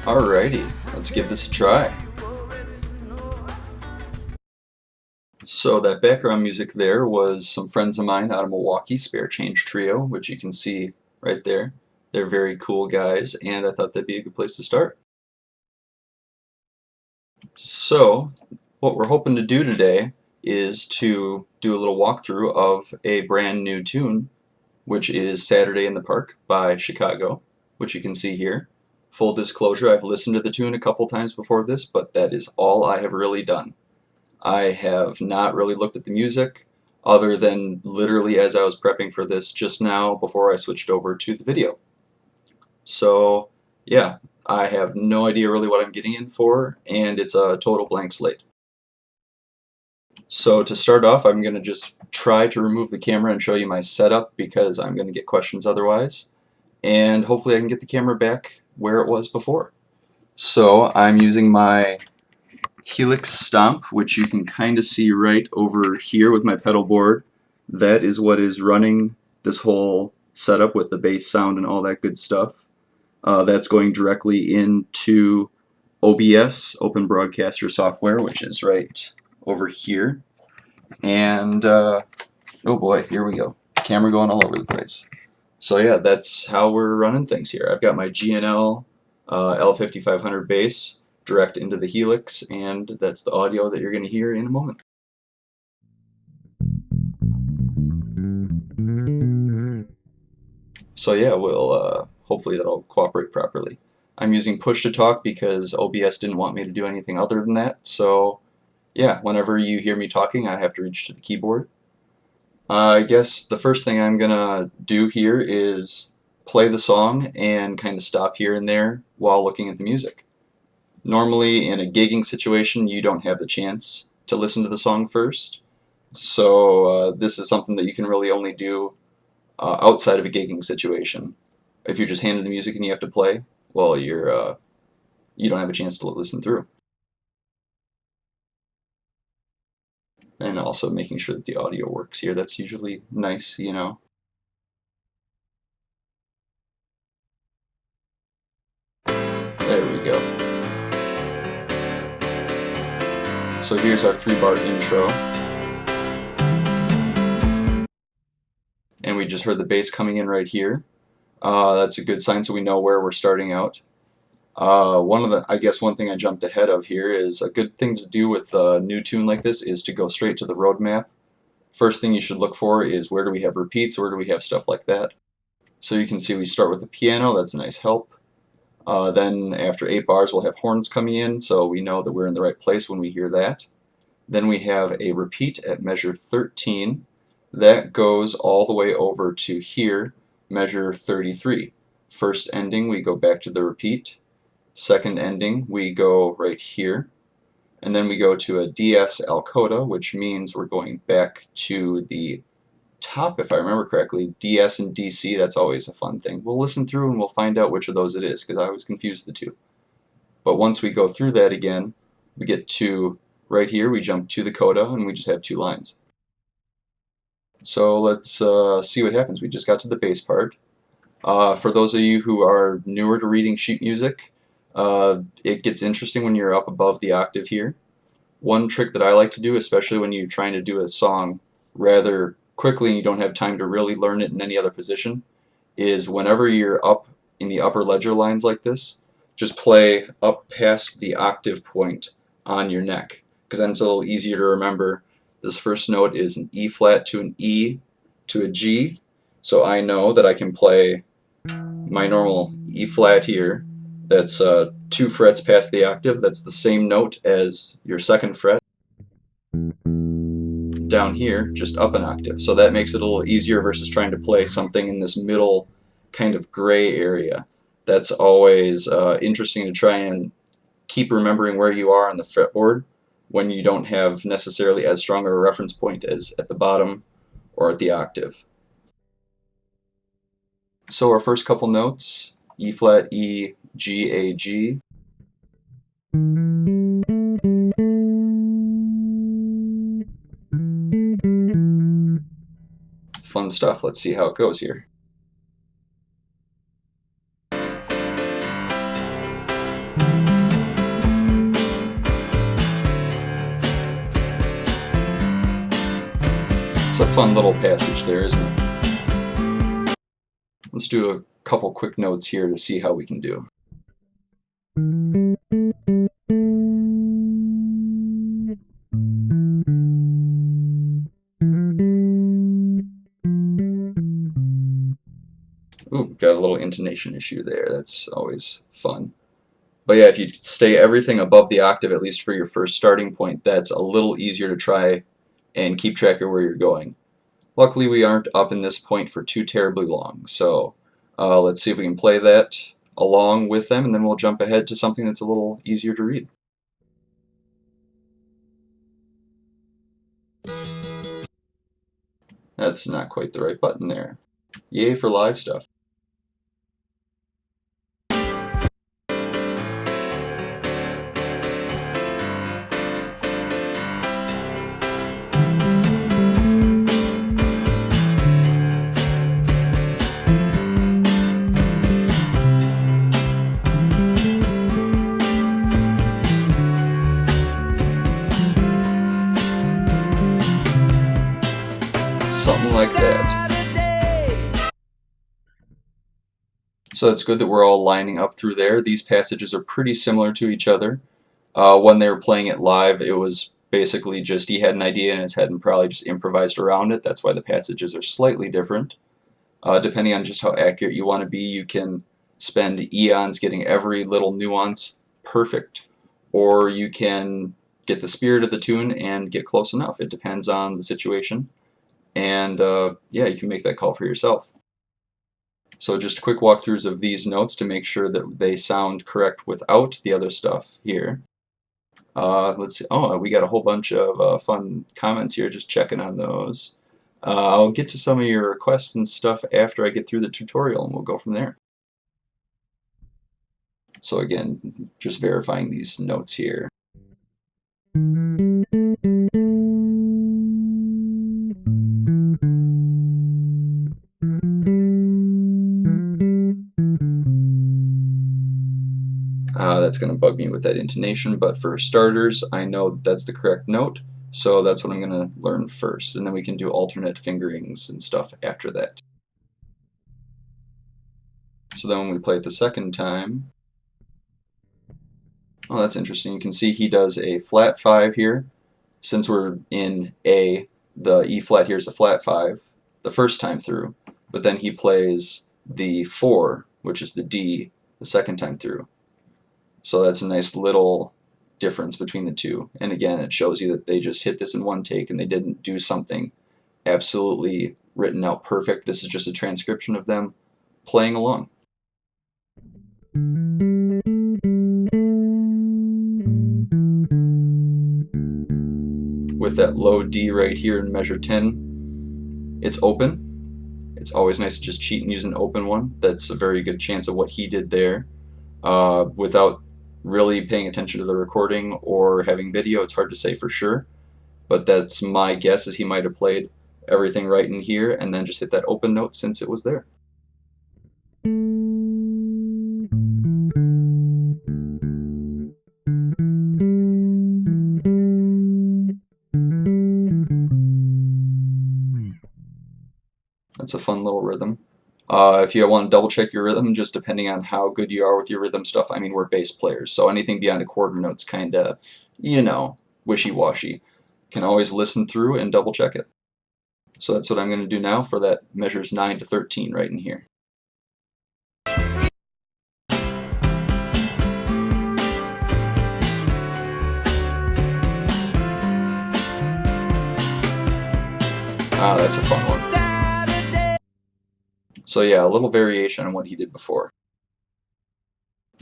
Alrighty, let's give this a try. So that background music there was some friends of mine out of Milwaukee, Spare Change Trio, which you can see right there. They're very cool guys, and I thought that'd be a good place to start. So what we're hoping to do today is to do a little walkthrough of a brand new tune, which is Saturday in the Park by Chicago, which you can see here. Full disclosure, I've listened to the tune a couple times before this, but that is all I have really done. I have not really looked at the music, other than literally as I was prepping for this just now before I switched over to the video. So yeah, I have no idea really what I'm getting in for, and it's a total blank slate. So to start off, I'm going to just try to remove the camera and show you my setup because I'm going to get questions otherwise. And hopefully I can get the camera back where it was before. So I'm using my HX Stomp, which you can kind of see right over here with my pedal board. That is what is running this whole setup with the bass sound and all that good stuff. That's going directly into OBS, Open Broadcaster Software, which is right over here. And oh boy, here we go. Camera going all over the place. So yeah, that's how we're running things here. I've got my GNL L5500 bass direct into the Helix, and that's the audio that you're going to hear in a moment. So yeah, we'll hopefully that'll cooperate properly. I'm using push to talk because OBS didn't want me to do anything other than that, so yeah, whenever you hear me talking, I have to reach to the keyboard. I guess the first thing I'm gonna do here is play the song and kind of stop here and there while looking at the music. Normally in a gigging situation you don't have the chance to listen to the song first, so this is something that you can really only do outside of a gigging situation. If you're just handed the music and you have to play, well, you don't have a chance to listen through. And also making sure that the audio works here. That's usually nice, you know. There we go. So here's our 3-bar intro. And we just heard the bass coming in right here. That's a good sign, so we know where we're starting out. One thing I jumped ahead of here is a good thing to do with a new tune like this is to go straight to the roadmap. First thing you should look for is where do we have repeats, where do we have stuff like that. So you can see we start with the piano, that's a nice help. Then after 8 bars we'll have horns coming in, so we know that we're in the right place when we hear that. Then we have a repeat at measure 13. That goes all the way over to here, measure 33. First ending we go back to the repeat. Second ending we go right here, and then we go to a DS Coda, which means we're going back to the top, if I remember correctly. DS and DC, that's always a fun thing. We'll listen through and we'll find out which of those it is, because I always confuse the two. But once we go through that again, we get to right here, we jump to the Coda, and we just have 2 lines. So let's see what happens. We just got to the bass part. For those of you who are newer to reading sheet music, it gets interesting when you're up above the octave here. One trick that I like to do, especially when you're trying to do a song rather quickly and you don't have time to really learn it in any other position, is whenever you're up in the upper ledger lines like this, just play up past the octave point on your neck, because then it's a little easier to remember. This first note is an E flat to an E to a G, so I know that I can play my normal E flat here. That's 2 frets past the octave. That's the same note as your 2nd fret. Down here, just up an octave. So that makes it a little easier versus trying to play something in this middle kind of gray area. That's always interesting to try and keep remembering where you are on the fretboard when you don't have necessarily as strong of a reference point as at the bottom or at the octave. So our first couple notes, E flat, E, G, A, G. Fun stuff. Let's see how it goes here. It's a fun little passage there, isn't it? Let's do a couple quick notes here to see how we can do. Ooh, got a little intonation issue there. That's always fun. But yeah, if you stay everything above the octave, at least for your first starting point, that's a little easier to try and keep track of where you're going. Luckily, we aren't up in this point for too terribly long, so let's see if we can play that along with them, and then we'll jump ahead to something that's a little easier to read. That's not quite the right button there. Yay for live stuff. Something like that. So it's good that we're all lining up through there. These passages are pretty similar to each other. When they were playing it live, it was basically just he had an idea in his head and probably just improvised around it. That's why the passages are slightly different. Depending on just how accurate you want to be, you can spend eons getting every little nuance perfect, or you can get the spirit of the tune and get close enough. It depends on the situation. And yeah, you can make that call for yourself. So just quick walkthroughs of these notes to make sure that they sound correct without the other stuff here. Let's see. Oh, we got a whole bunch of fun comments here, just checking on those. I'll get to some of your requests and stuff after I get through the tutorial, and we'll go from there. So again, just verifying these notes here. That's going to bug me with that intonation, but for starters, I know that that's the correct note, so that's what I'm going to learn first, and then we can do alternate fingerings and stuff after that. So then when we play it the second time, oh, that's interesting. You can see he does a flat 5 here. Since we're in A, the E flat here is a flat 5 the first time through, but then he plays the 4, which is the D, the second time through. So that's a nice little difference between the two. And again, it shows you that they just hit this in one take and they didn't do something absolutely written out perfect. This is just a transcription of them playing along. With that low D right here in measure 10, it's open. It's always nice to just cheat and use an open one. That's a very good chance of what he did there. Without really paying attention to the recording or having video, it's hard to say for sure, but that's my guess, is he might have played everything right in here and then just hit that open note since it was there. That's a fun little rhythm. If you want to double check your rhythm, just depending on how good you are with your rhythm stuff, I mean, we're bass players, so anything beyond a quarter note's kind of, you know, wishy-washy. Can always listen through and double check it. So that's what I'm going to do now for that measures 9 to 13 right in here. Ah, that's a fun one. So yeah, a little variation on what he did before.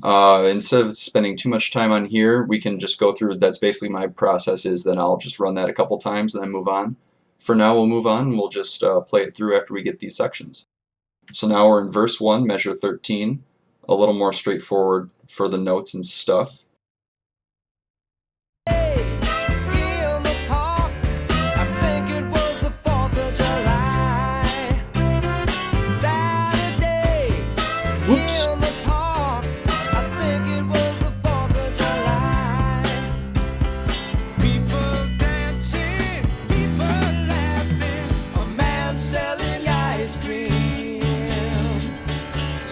Instead of spending too much time on here, we can just go through, that's basically my process, is then I'll just run that a couple times and then move on. For now, we'll move on and we'll just play it through after we get these sections. So now we're in verse 1, measure 13, a little more straightforward for the notes and stuff. Whoops.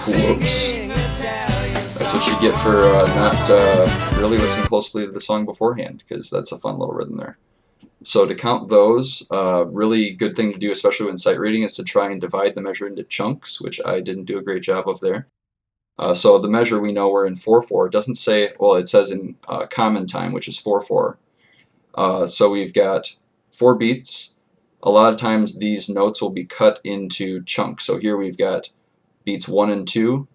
Whoops. That's what you get for not really listening closely to the song beforehand, because that's a fun little rhythm there. So to count those, really good thing to do, especially when sight reading, is to try and divide the measure into chunks, which I didn't do a great job of there. So the measure we know we're in 4/4. It doesn't say, well, it says in common time, which is 4/4. So we've got 4 beats. A lot of times these notes will be cut into chunks. So here we've got beats 1 and 2,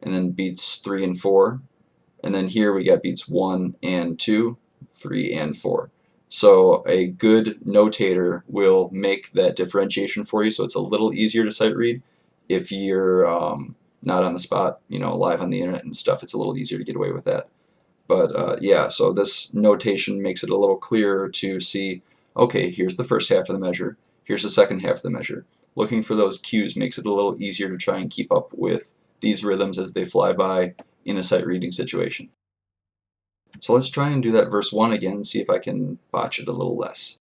and then beats 3 and 4. And then here we got beats 1 and 2, 3 and 4. So a good notator will make that differentiation for you, so it's a little easier to sight read. If you're not on the spot, you know, live on the internet and stuff, it's a little easier to get away with that. But yeah, so this notation makes it a little clearer to see, okay, here's the first half of the measure, here's the second half of the measure. Looking for those cues makes it a little easier to try and keep up with these rhythms as they fly by in a sight reading situation. So let's try and do that verse 1 again and see if I can botch it a little less.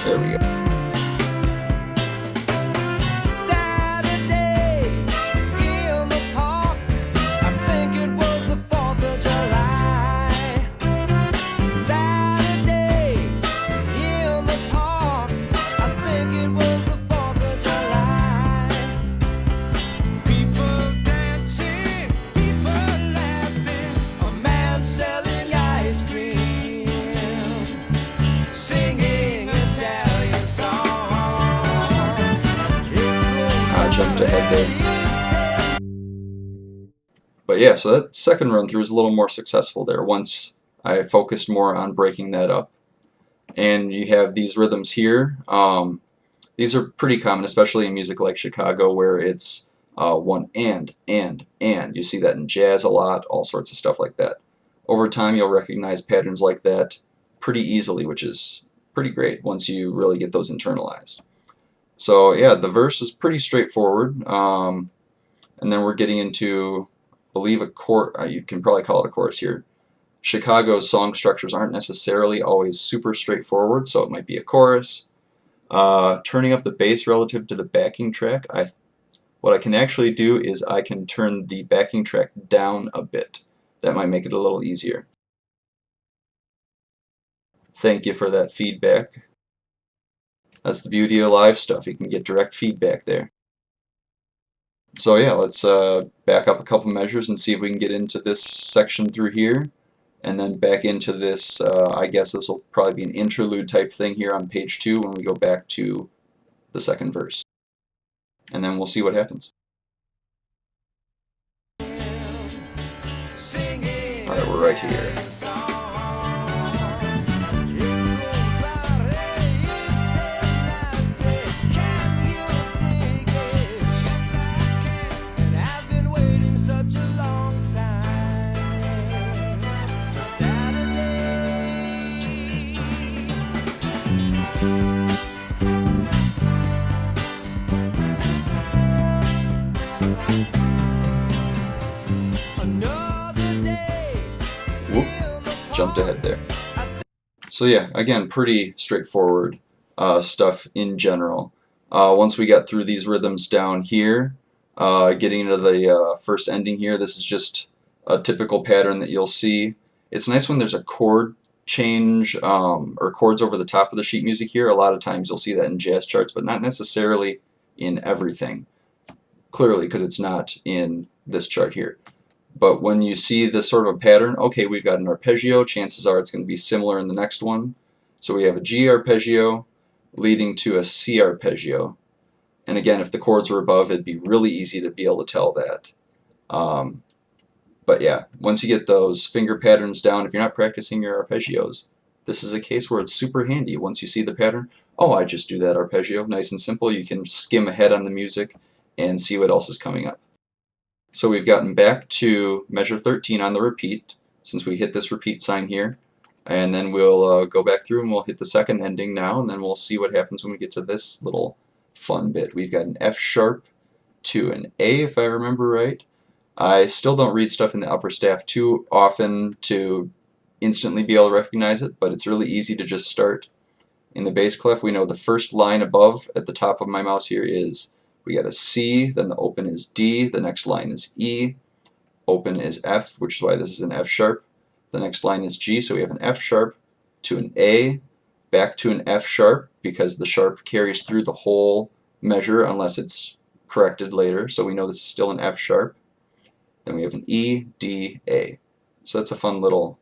There we go. Jumped ahead there. But yeah, so that second run through is a little more successful there once I focused more on breaking that up. And you have these rhythms here. These are pretty common, especially in music like Chicago, where it's one and. You see that in jazz a lot, all sorts of stuff like that. Over time, you'll recognize patterns like that pretty easily, which is pretty great once you really get those internalized. So yeah, the verse is pretty straightforward, and then we're getting into, I believe, a chorus. You can probably call it a chorus here. Chicago's song structures aren't necessarily always super straightforward, so it might be a chorus. Turning up the bass relative to the backing track, what I can actually do is I can turn the backing track down a bit. That might make it a little easier. Thank you for that feedback. That's the beauty of live stuff. You can get direct feedback there. So yeah, let's back up a couple measures and see if we can get into this section through here, and then back into this, I guess this will probably be an interlude type thing here on page 2 when we go back to the second verse. And then we'll see what happens. Alright, we're right here. Jumped ahead there. So yeah, again, pretty straightforward stuff in general. Once we got through these rhythms down here, getting into the first ending here, this is just a typical pattern that you'll see. It's nice when there's a chord change or chords over the top of the sheet music here. A lot of times you'll see that in jazz charts, but not necessarily in everything. Clearly, because it's not in this chart here. But when you see this sort of a pattern, okay, we've got an arpeggio, chances are it's going to be similar in the next one. So we have a G arpeggio leading to a C arpeggio. And again, if the chords were above, it'd be really easy to be able to tell that. But yeah, once you get those finger patterns down, if you're not practicing your arpeggios, this is a case where it's super handy. Once you see the pattern, oh, I just do that arpeggio, nice and simple. You can skim ahead on the music and see what else is coming up. So we've gotten back to measure 13 on the repeat, since we hit this repeat sign here. And then we'll go back through and we'll hit the second ending now, and then we'll see what happens when we get to this little fun bit. We've got an F sharp to an A, if I remember right. I still don't read stuff in the upper staff too often to instantly be able to recognize it, but it's really easy to just start In the bass clef, we know the first line above at the top of my mouse here is, we got a C, then the open is D, the next line is E, open is F, which is why this is an F sharp. The next line is G, so we have an F sharp to an A, back to an F sharp, because the sharp carries through the whole measure unless it's corrected later, so we know this is still an F sharp. Then we have an E, D, A. So that's a fun little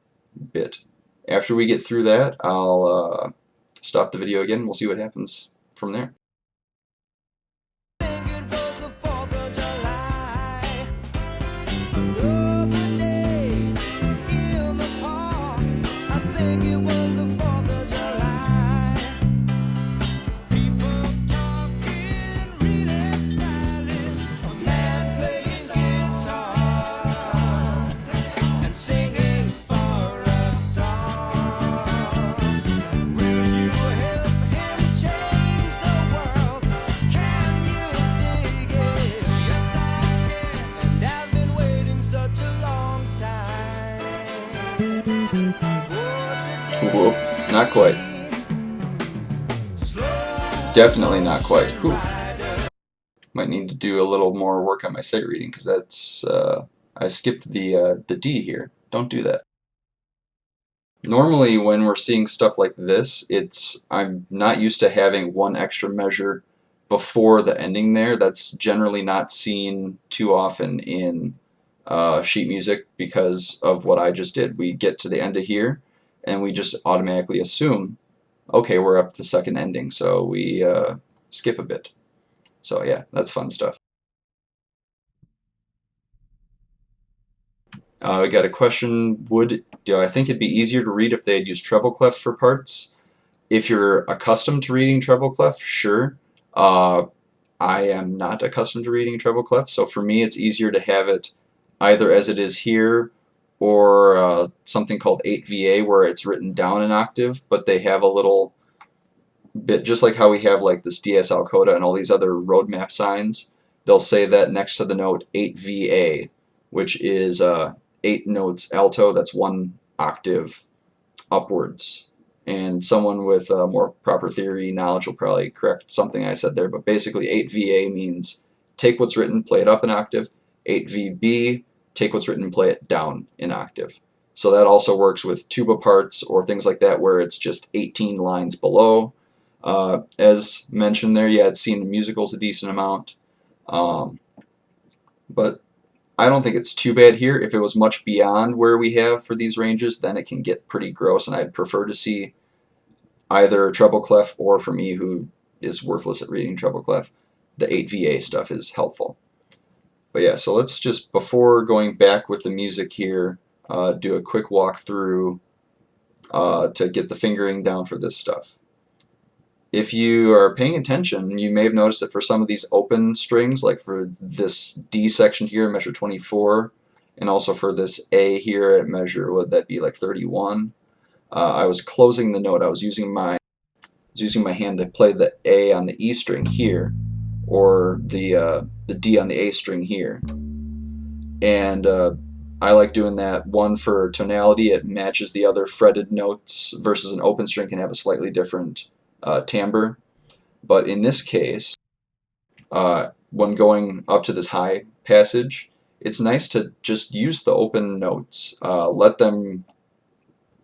bit. After we get through that, I'll stop the video again and we'll see what happens from there. Whoa, not quite. Definitely not quite. Whew. Might need to do a little more work on my sight reading, because that's I skipped the D here. Don't do that. Normally when we're seeing stuff like this, I'm not used to having one extra measure before the ending there. That's generally not seen too often in sheet music because of what I just did. We get to the end of here and we just automatically assume, okay, we're up to the second ending, so we skip a bit. So yeah, that's fun stuff. We got a question, do I think it'd be easier to read if they had used treble clef for parts? If you're accustomed to reading treble clef, sure. I am not accustomed to reading treble clef, so for me it's easier to have it either as it is here or something called 8VA where it's written down an octave, but they have a little bit, just like how we have like this DSL Coda and all these other roadmap signs, they'll say that next to the note 8VA, which is 8 notes alto, that's 1 octave upwards. And someone with more proper theory knowledge will probably correct something I said there, but basically 8VA means take what's written, play it up an octave. 8VB, take what's written and play it down an octave. So that also works with tuba parts or things like that where it's just 18 lines below. As mentioned there, yeah, it's seen in musicals a decent amount. But I don't think it's too bad here. If it was much beyond where we have for these ranges, then it can get pretty gross, and I'd prefer to see either treble clef, or for me who is worthless at reading treble clef, the 8VA stuff is helpful. But yeah, so let's just, before going back with the music here, do a quick walkthrough to get the fingering down for this stuff. If you are paying attention, you may have noticed that for some of these open strings, like for this D section here at measure 24, and also for this A here at measure, would that be like 31? I was closing the note. I was using my hand to play the A on the E string here, or the D on the A string here. And I like doing that. One, for tonality, it matches the other fretted notes, versus an open string can have a slightly different timbre. But in this case, when going up to this high passage, it's nice to just use the open notes. Let them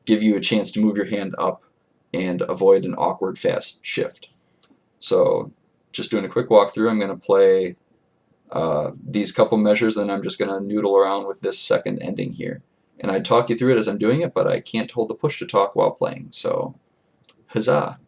give you a chance to move your hand up and avoid an awkward fast shift. So just doing a quick walkthrough, I'm going to play these couple measures, then I'm just going to noodle around with this second ending here. And I talk you through it as I'm doing it, but I can't hold the push to talk while playing, so huzzah!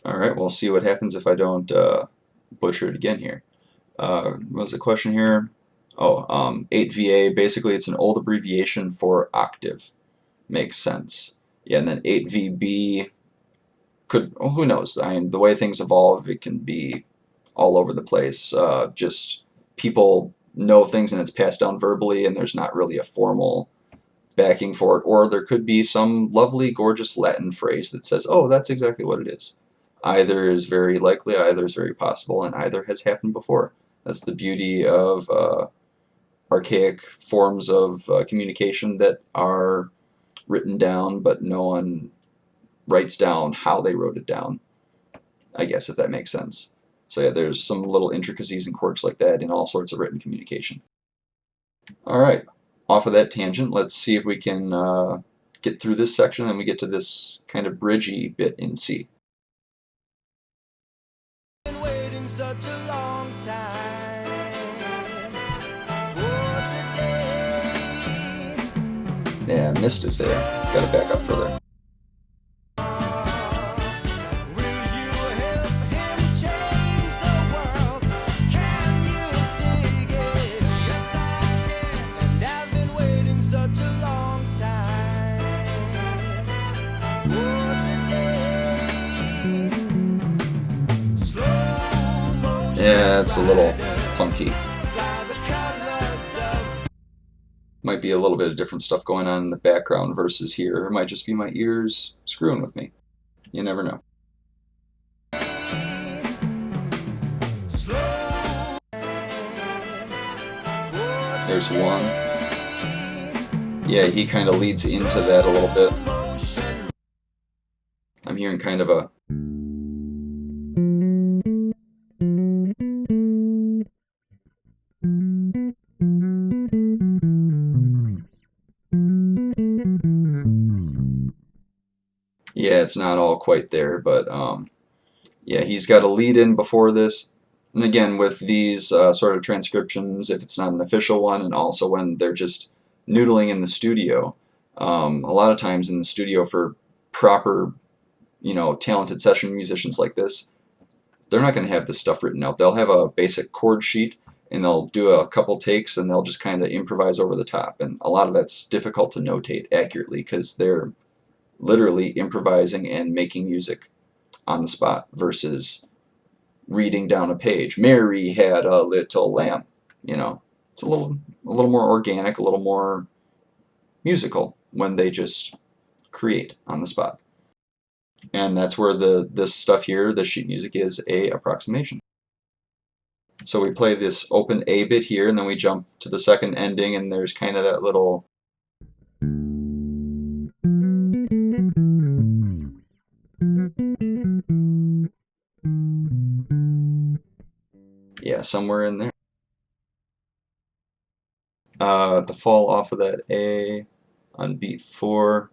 Alright, we'll see what happens if I don't butcher it again here. What was the question here? Oh, 8VA, basically it's an old abbreviation for octave. Makes sense. Yeah, and then 8VB could, oh, who knows? I mean, the way things evolve, it can be all over the place. Just people know things and it's passed down verbally and there's not really a formal backing for it, or there could be some lovely, gorgeous Latin phrase that says, oh, that's exactly what it is. Either is very likely, either is very possible, and either has happened before. That's the beauty of archaic forms of communication that are written down, but no one writes down how they wrote it down, I guess, if that makes sense. So yeah, there's some little intricacies and quirks like that in all sorts of written communication. Alright, off of that tangent, let's see if we can get through this section and we get to this kind of bridgey bit in C. Such a long time for today. Yeah, I missed it there. Gotta back up further. Will you help him change the world? Can you dig it? Yes, I can. And I've been waiting such a long time for today. Slow. Yeah, it's a little funky. Might be a little bit of different stuff going on in the background versus here. It might just be my ears screwing with me. You never know. There's one. Yeah, he kind of leads into that a little bit. I'm hearing kind of a... Yeah, it's not all quite there, but yeah, he's got a lead in before this. And again, with these sort of transcriptions, if it's not an official one, and also when they're just noodling in the studio, a lot of times in the studio for proper, talented session musicians like this, they're not going to have this stuff written out. They'll have a basic chord sheet, and they'll do a couple takes, and they'll just kind of improvise over the top. And a lot of that's difficult to notate accurately because they're literally improvising and making music on the spot versus reading down a page. Mary had a little lamb. It's a little more organic, a little more musical when they just create on the spot. And that's where this stuff here, the sheet music, is a approximation. So we play this open A bit here, and then we jump to the second ending, and there's kind of that little... Yeah, somewhere in there. The fall off of that A on beat 4.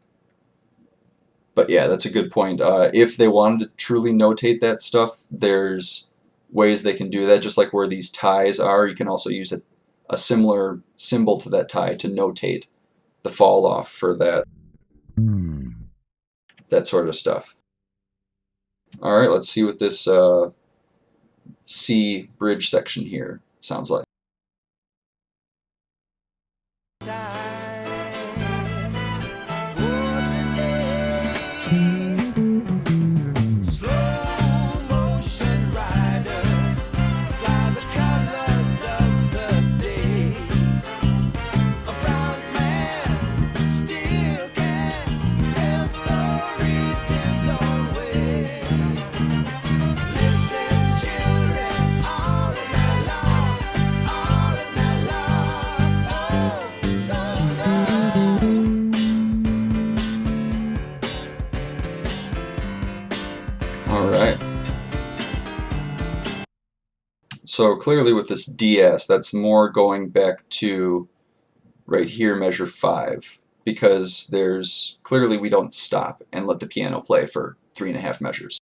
But yeah, that's a good point. If they wanted to truly notate that stuff, there's ways they can do that. Just like where these ties are, you can also use a similar symbol to that tie to notate the fall off for that sort of stuff. Alright, let's see what this C bridge section here sounds like. Alright. So clearly with this DS, that's more going back to right here, measure 5, because there's clearly we don't stop and let the piano play for 3.5 measures.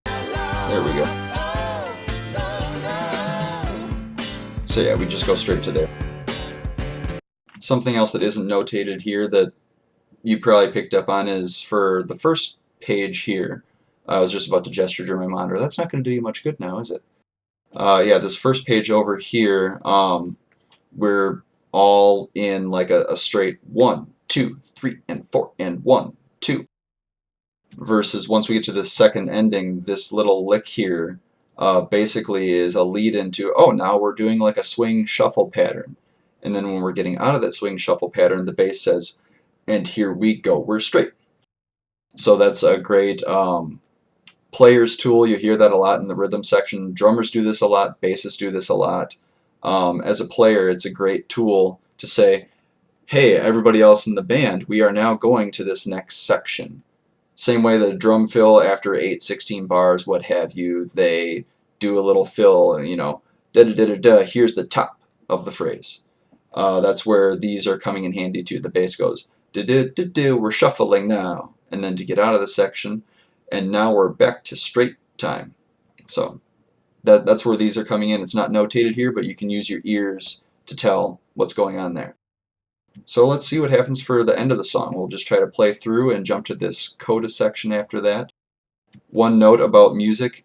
There we go. So yeah, we just go straight to there. Something else that isn't notated here that you probably picked up on is for the first page here. I was just about to gesture to my monitor. That's not going to do you much good now, is it? Yeah, this first page over here, we're all in like a straight 1, 2, 3, and 4, and 1, 2. Versus once we get to this second ending, this little lick here basically is a lead into, oh, now we're doing like a swing shuffle pattern. And then when we're getting out of that swing shuffle pattern, the bass says, and here we go, we're straight. So that's a great player's tool. You hear that a lot in the rhythm section. Drummers do this a lot, bassists do this a lot. As a player, it's a great tool to say, hey, everybody else in the band, we are now going to this next section. Same way that a drum fill after 8/16 bars, what have you, they do a little fill, you know, da-da-da-da-da, here's the top of the phrase. That's where these are coming in handy too. The bass goes, da-da-da-da, we're shuffling now. And then to get out of the section, and now we're back to straight time. So that's where these are coming in. It's not notated here, but you can use your ears to tell what's going on there. So let's see what happens for the end of the song. We'll just try to play through and jump to this coda section after that. One note about music,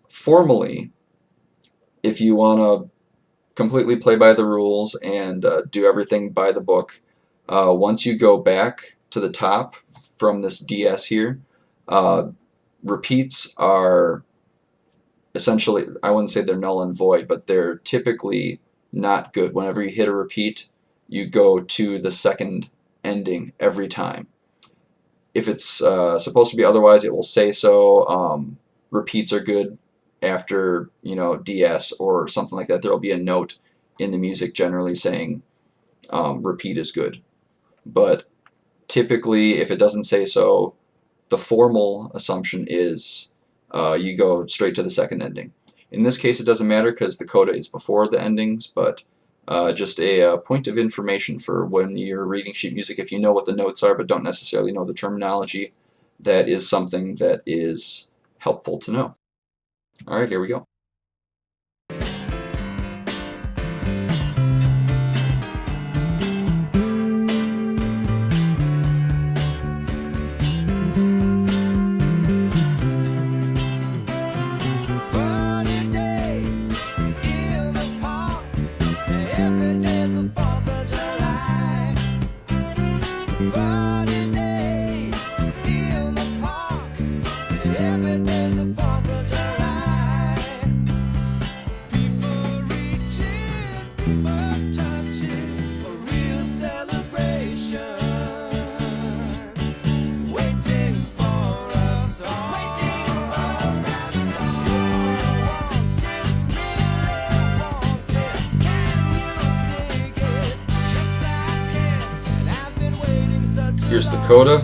formally, if you want to completely play by the rules and do everything by the book, once you go back to the top from this DS here, repeats are essentially, I wouldn't say they're null and void, but they're typically not good. Whenever you hit a repeat, you go to the second ending every time. If it's supposed to be otherwise, it will say so. Repeats are good after, you know, DS or something like that. There will be a note in the music generally saying repeat is good. But typically, if it doesn't say so, the formal assumption is you go straight to the second ending. In this case, it doesn't matter because the coda is before the endings, but just a point of information for when you're reading sheet music. If you know what the notes are but don't necessarily know the terminology, that is something that is helpful to know. Alright, here we go. Here's the coda.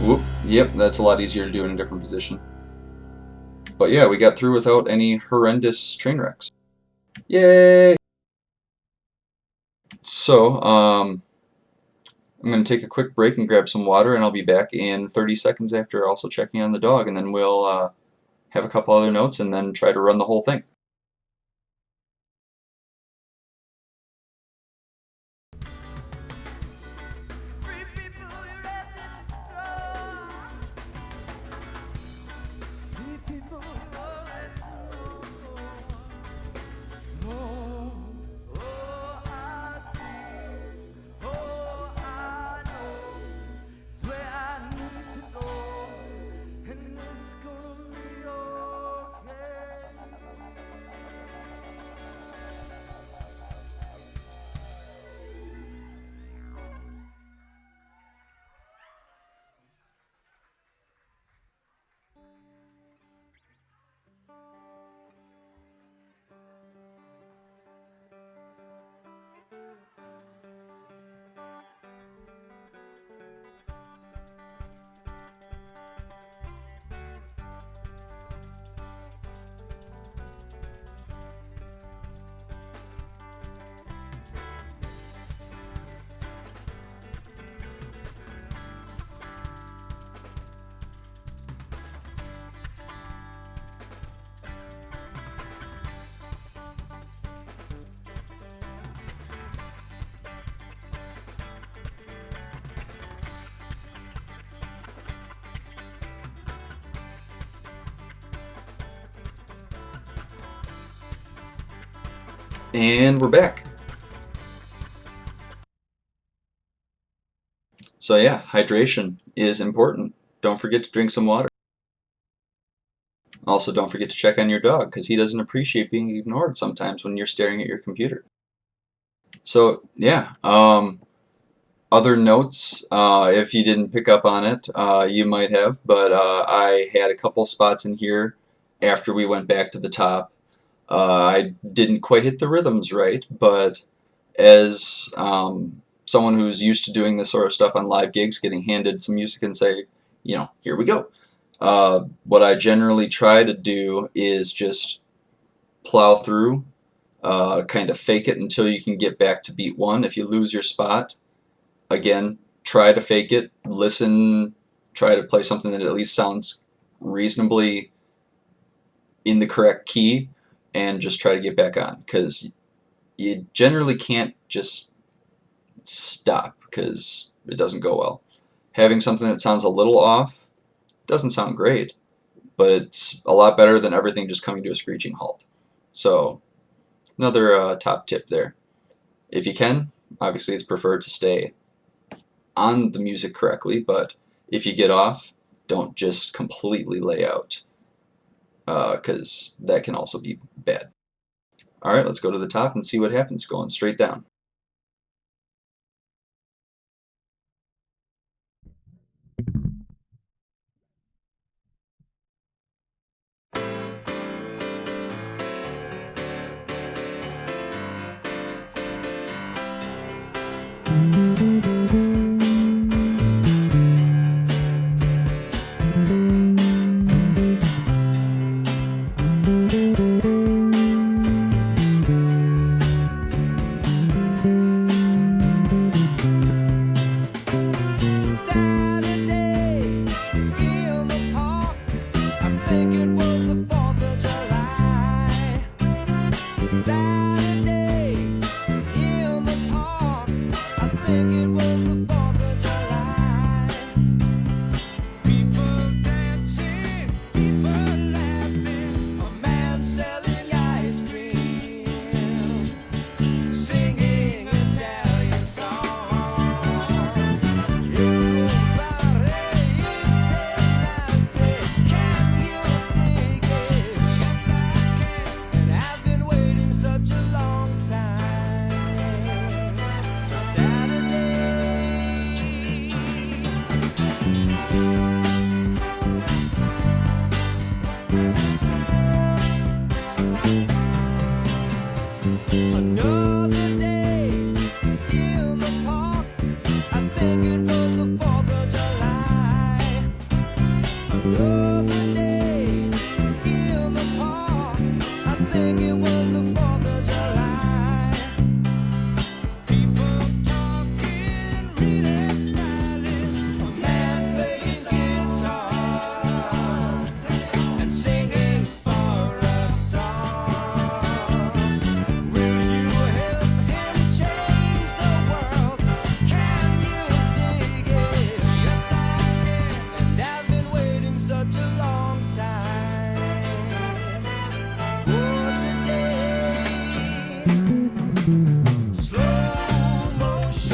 Whoop. Yep, that's a lot easier to do in a different position. But yeah, we got through without any horrendous train wrecks. Yay! So, I'm going to take a quick break and grab some water, and I'll be back in 30 seconds after also checking on the dog, and then we'll have a couple other notes and then try to run the whole thing. And we're back. So yeah, hydration is important. Don't forget to drink some water. Also, don't forget to check on your dog, because he doesn't appreciate being ignored sometimes when you're staring at your computer. So yeah, other notes, if you didn't pick up on it, you might have, but I had a couple spots in here after we went back to the top. I didn't quite hit the rhythms right, but as someone who's used to doing this sort of stuff on live gigs, getting handed some music and say, you know, here we go. What I generally try to do is just plow through, kind of fake it until you can get back to beat one. If you lose your spot, again, try to fake it, listen, try to play something that at least sounds reasonably in the correct key, and just try to get back on, because you generally can't just stop because it doesn't go well. Having something that sounds a little off doesn't sound great, but it's a lot better than everything just coming to a screeching halt. So another top tip there. If you can, obviously it's preferred to stay on the music correctly, but if you get off, don't just completely lay out, because that can also be bad. Alright, let's go to the top and see what happens going straight down.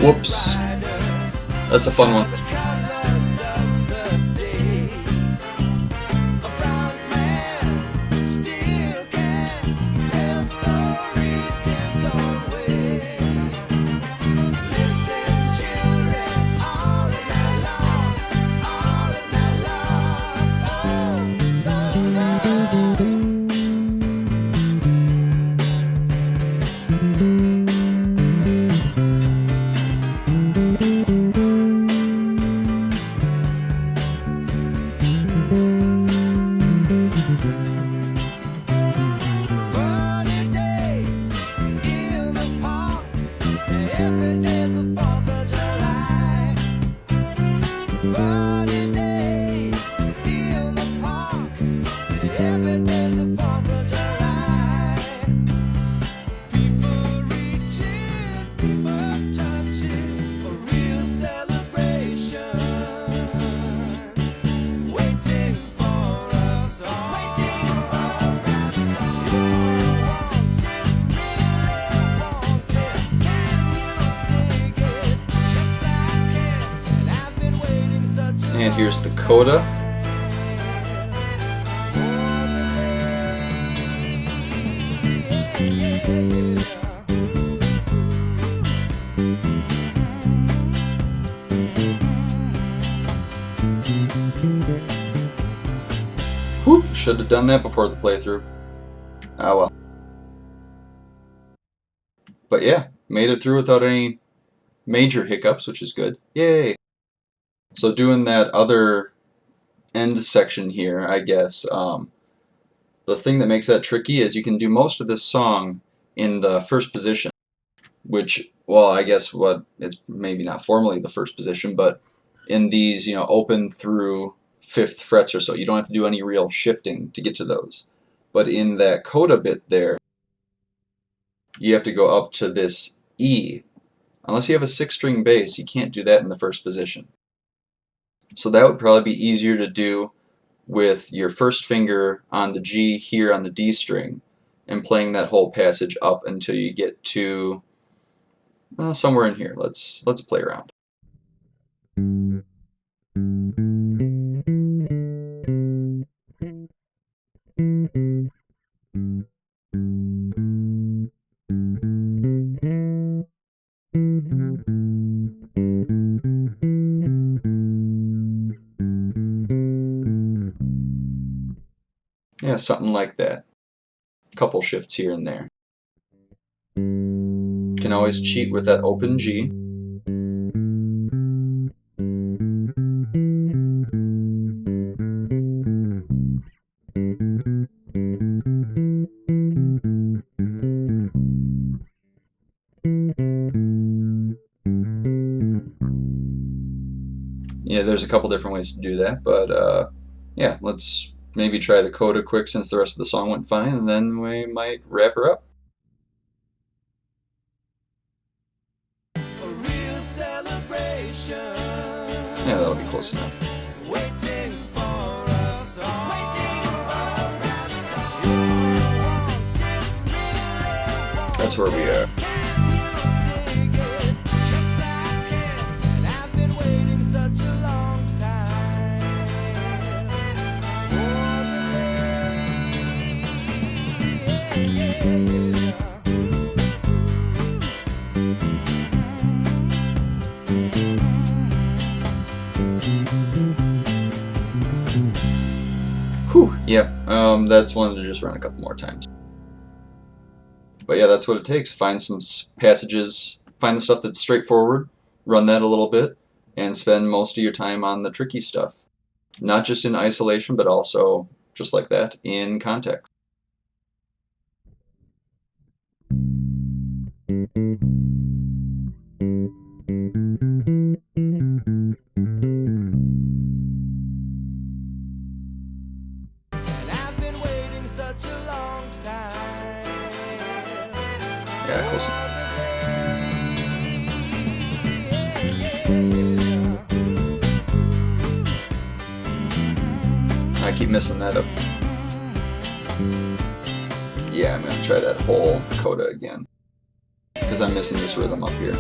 Whoops. That's a fun one. Here's the Coda. Whoop, should have done that before the playthrough. Ah well. But yeah, made it through without any major hiccups, which is good. Yay! So doing that other end section here, I guess, the thing that makes that tricky is you can do most of this song in the first position, which, well, I guess it's maybe not formally the first position, but in these, open through 5th frets or so. You don't have to do any real shifting to get to those. But in that coda bit there, you have to go up to this E. Unless you have a 6-string bass, you can't do that in the first position. So that would probably be easier to do with your first finger on the G here on the D string and playing that whole passage up until you get to somewhere in here. Let's play around. Yeah, something like that. Couple shifts here and there. Can always cheat with that open G. Yeah, there's a couple different ways to do that, but yeah, let's maybe try the coda quick since the rest of the song went fine, and then we might wrap her up. A real celebration. Yeah, that'll be close enough. Waiting for us. Waiting for us. That's where we are. Can you dig it? Yes, I can. And I've been waiting such a long time Whew, yep, that's one to just run a couple more times. But yeah, that's what it takes. Find some passages, find the stuff that's straightforward, run that a little bit, and spend most of your time on the tricky stuff. Not just in isolation, but also, just like that, in context. And I've been waiting such a long time. Yeah, close. I keep messing that up. Yeah, I'm going to try that whole coda again, because I'm missing this rhythm up here.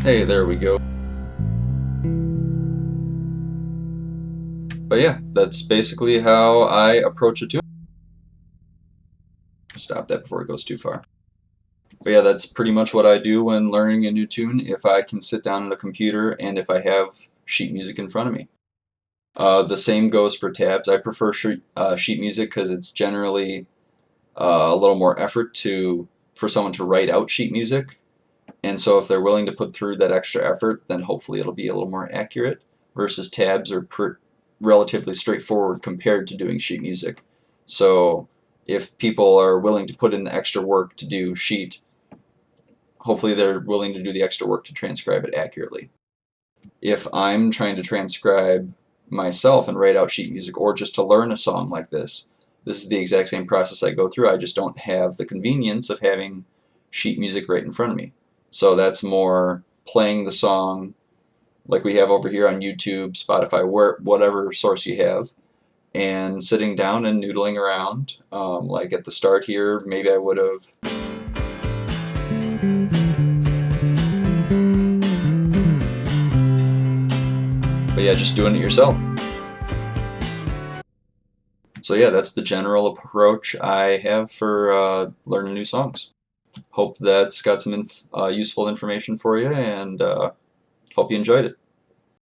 Hey, there we go. But yeah, that's basically how I approach a tune. Stop that before it goes too far. But yeah, that's pretty much what I do when learning a new tune, if I can sit down at a computer and if I have sheet music in front of me. The same goes for tabs. I prefer sheet music because it's generally a little more effort for someone to write out sheet music. And so if they're willing to put through that extra effort, then hopefully it'll be a little more accurate, versus tabs are relatively straightforward compared to doing sheet music. So if people are willing to put in the extra work to do sheet, hopefully they're willing to do the extra work to transcribe it accurately. If I'm trying to transcribe myself and write out sheet music, or just to learn a song like this is the exact same process I go through. I just don't have the convenience of having sheet music right in front of me. So that's more playing the song like we have over here on YouTube, Spotify, whatever source you have, and sitting down and noodling around. Like at the start here, maybe I would have. But yeah, just doing it yourself. So yeah, that's the general approach I have for learning new songs. Hope that's got some useful information for you, and hope you enjoyed it.